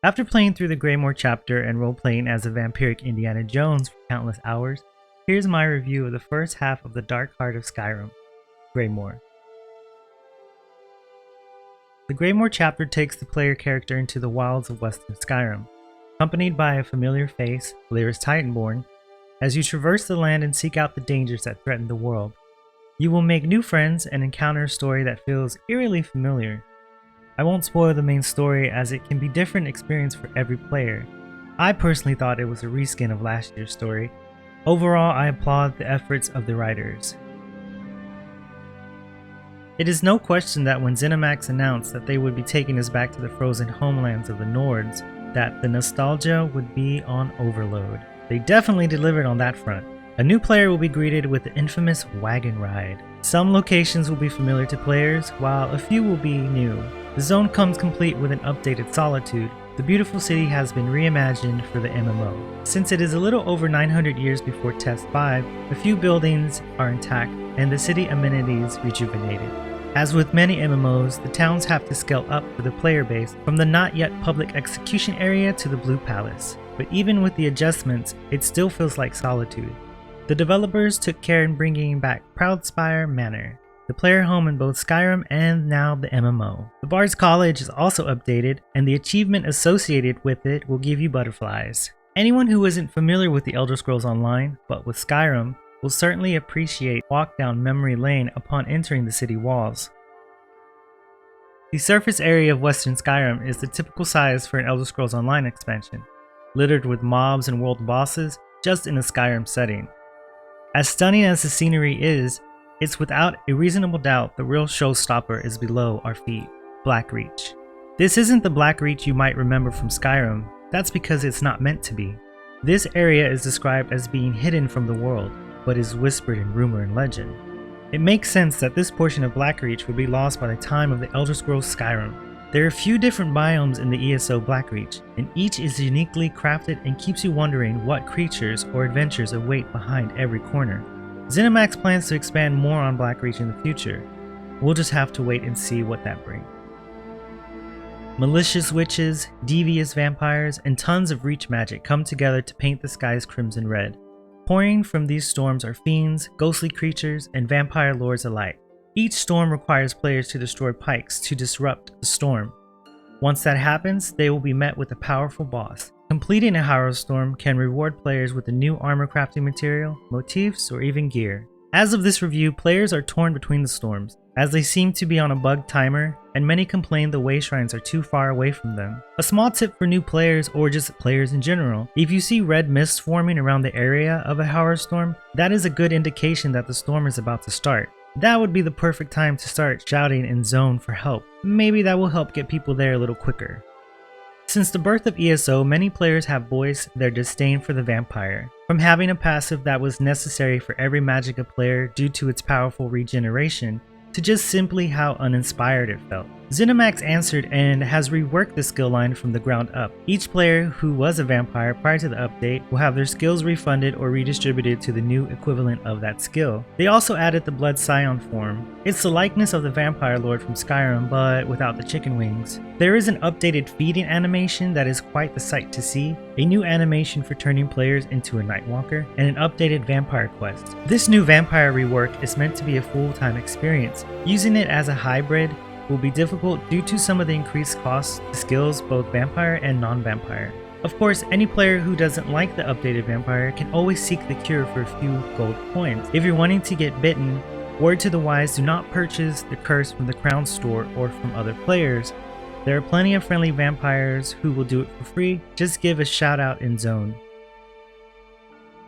After playing through the Greymoor chapter and role-playing as a vampiric Indiana Jones for countless hours, here's my review of the first half of the Dark Heart of Skyrim, Greymoor. The Greymoor chapter takes the player character into the wilds of western Skyrim, accompanied by a familiar face, Lyris Titanborn. As you traverse the land and seek out the dangers that threaten the world, you will make new friends and encounter a story that feels eerily familiar. I won't spoil the main story as it can be different experience for every player. I personally thought it was a reskin of last year's story. Overall, I applaud the efforts of the writers. It is no question that when ZeniMax announced that they would be taking us back to the frozen homelands of the Nords, that the nostalgia would be on overload. They definitely delivered on that front. A new player will be greeted with the infamous wagon ride. Some locations will be familiar to players, while a few will be new. The zone comes complete with an updated Solitude. The beautiful city has been reimagined for the MMO. Since it is a little over 900 years before Test 5, a few buildings are intact and the city amenities rejuvenated. As with many MMOs, the towns have to scale up for the player base, from the not yet public execution area to the Blue Palace. But even with the adjustments, it still feels like Solitude. The developers took care in bringing back Proudspire Manor, the player home in both Skyrim and now the MMO. The Bard's College is also updated, and the achievement associated with it will give you butterflies. Anyone who isn't familiar with the Elder Scrolls Online, but with Skyrim, will certainly appreciate walk down memory lane upon entering the city walls. The surface area of Western Skyrim is the typical size for an Elder Scrolls Online expansion, littered with mobs and world bosses just in a Skyrim setting. As stunning as the scenery is, it's without a reasonable doubt the real showstopper is below our feet, Blackreach. This isn't the Blackreach you might remember from Skyrim, that's because it's not meant to be. This area is described as being hidden from the world, but is whispered in rumor and legend. It makes sense that this portion of Blackreach would be lost by the time of the Elder Scrolls Skyrim. There are a few different biomes in the ESO Blackreach, and each is uniquely crafted and keeps you wondering what creatures or adventures await behind every corner. ZeniMax plans to expand more on Blackreach in the future. We'll just have to wait and see what that brings. Malicious witches, devious vampires, and tons of reach magic come together to paint the skies crimson red. Pouring from these storms are fiends, ghostly creatures, and vampire lords alike. Each storm requires players to destroy pikes to disrupt the storm. Once that happens, they will be met with a powerful boss. Completing a Harrow Storm can reward players with a new armor crafting material, motifs, or even gear. As of this review, players are torn between the storms, as they seem to be on a bugged timer, and many complain the way shrines are too far away from them. A small tip for new players, or just players in general: if you see red mist forming around the area of a Harrow Storm, that is a good indication that the storm is about to start. That would be the perfect time to start shouting in zone for help. Maybe that will help get people there a little quicker. Since the birth of ESO, many players have voiced their disdain for the vampire, from having a passive that was necessary for every Magicka player due to its powerful regeneration, to just simply how uninspired it felt. ZeniMax answered and has reworked the skill line from the ground up. Each player who was a vampire prior to the update will have their skills refunded or redistributed to the new equivalent of that skill. They also added the Blood Scion form. It's the likeness of the Vampire Lord from Skyrim, but without the chicken wings. There is an updated feeding animation that is quite the sight to see, a new animation for turning players into a Nightwalker, and an updated vampire quest. This new vampire rework is meant to be a full-time experience. Using it as a hybrid will be difficult due to some of the increased costs to skills both vampire and non-vampire. Of course, any player who doesn't like the updated vampire can always seek the cure for a few gold coins. If you're wanting to get bitten, word to the wise, do not purchase the curse from the Crown store or from other players. There are plenty of friendly vampires who will do it for free. Just give a shout out in zone.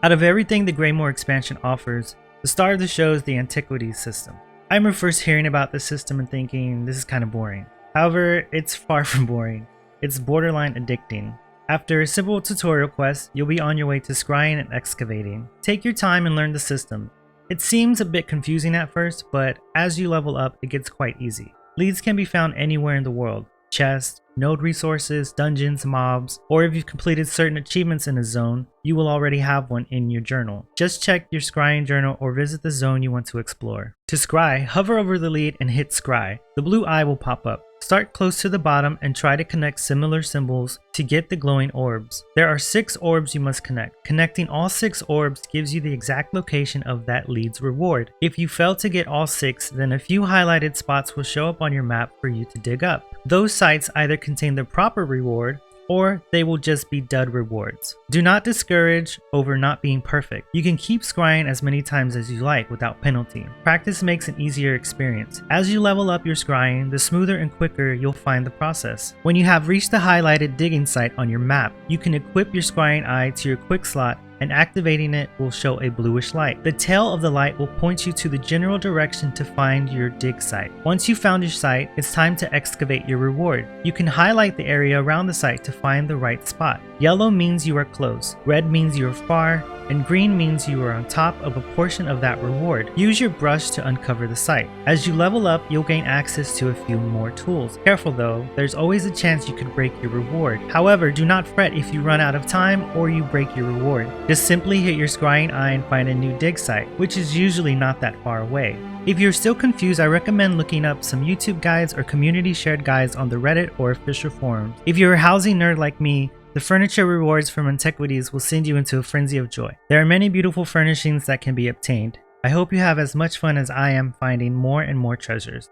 Out of everything the Greymoor expansion offers, the star of the show is the Antiquities system. I remember first hearing about this system and thinking, this is kind of boring. However, it's far from boring. It's borderline addicting. After a simple tutorial quest, you'll be on your way to scrying and excavating. Take your time and learn the system. It seems a bit confusing at first, but as you level up, it gets quite easy. Leads can be found anywhere in the world. Chests, node resources, dungeons, mobs, or if you've completed certain achievements in a zone, you will already have one in your journal. Just check your scrying journal or visit the zone you want to explore. To scry, hover over the lead and hit scry. The blue eye will pop up. Start close to the bottom and try to connect similar symbols to get the glowing orbs. There are 6 orbs you must connect. Connecting all 6 orbs gives you the exact location of that lead's reward. If you fail to get all 6, then a few highlighted spots will show up on your map for you to dig up. Those sites either contain the proper reward, or they will just be dud rewards. Do not discourage over not being perfect. You can keep scrying as many times as you like without penalty. Practice makes an easier experience. As you level up your scrying, the smoother and quicker you'll find the process. When you have reached the highlighted digging site on your map, you can equip your scrying eye to your quick slot, and activating it will show a bluish light. The tail of the light will point you to the general direction to find your dig site. Once you've found your site, it's time to excavate your reward. You can highlight the area around the site to find the right spot. Yellow means you are close, red means you are far, and green means you are on top of a portion of that reward. Use your brush to uncover the site. As you level up, you'll gain access to a few more tools. Careful though, there's always a chance you could break your reward. However, do not fret if you run out of time or you break your reward. Just simply hit your scrying eye and find a new dig site, which is usually not that far away. If you're still confused, I recommend looking up some YouTube guides or community shared guides on the Reddit or official forums. If you're a housing nerd like me, the furniture rewards from Antiquities will send you into a frenzy of joy. There are many beautiful furnishings that can be obtained. I hope you have as much fun as I am finding more and more treasures.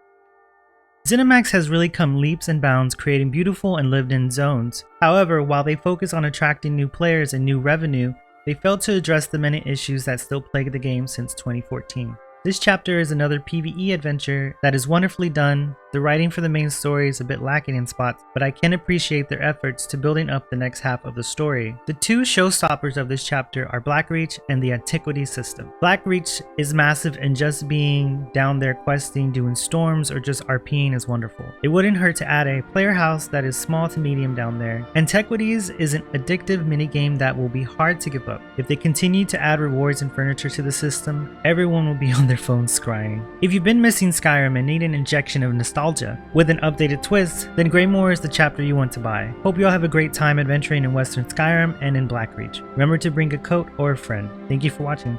ZeniMax has really come leaps and bounds creating beautiful and lived-in zones. However, while they focus on attracting new players and new revenue, they failed to address the many issues that still plague the game since 2014. This chapter is another PvE adventure that is wonderfully done. The writing for the main story is a bit lacking in spots, but I can appreciate their efforts to building up the next half of the story. The 2 showstoppers of this chapter are Blackreach and the Antiquity system. Blackreach is massive, and just being down there questing, doing storms, or just RPing is wonderful. It wouldn't hurt to add a player house that is small to medium down there. Antiquities is an addictive minigame that will be hard to give up. If they continue to add rewards and furniture to the system, everyone will be on their phones scrying. If you've been missing Skyrim and need an injection of nostalgia with an updated twist, then Greymoor is the chapter you want to buy. Hope you all have a great time adventuring in Western Skyrim and in Blackreach. Remember to bring a coat or a friend. Thank you for watching.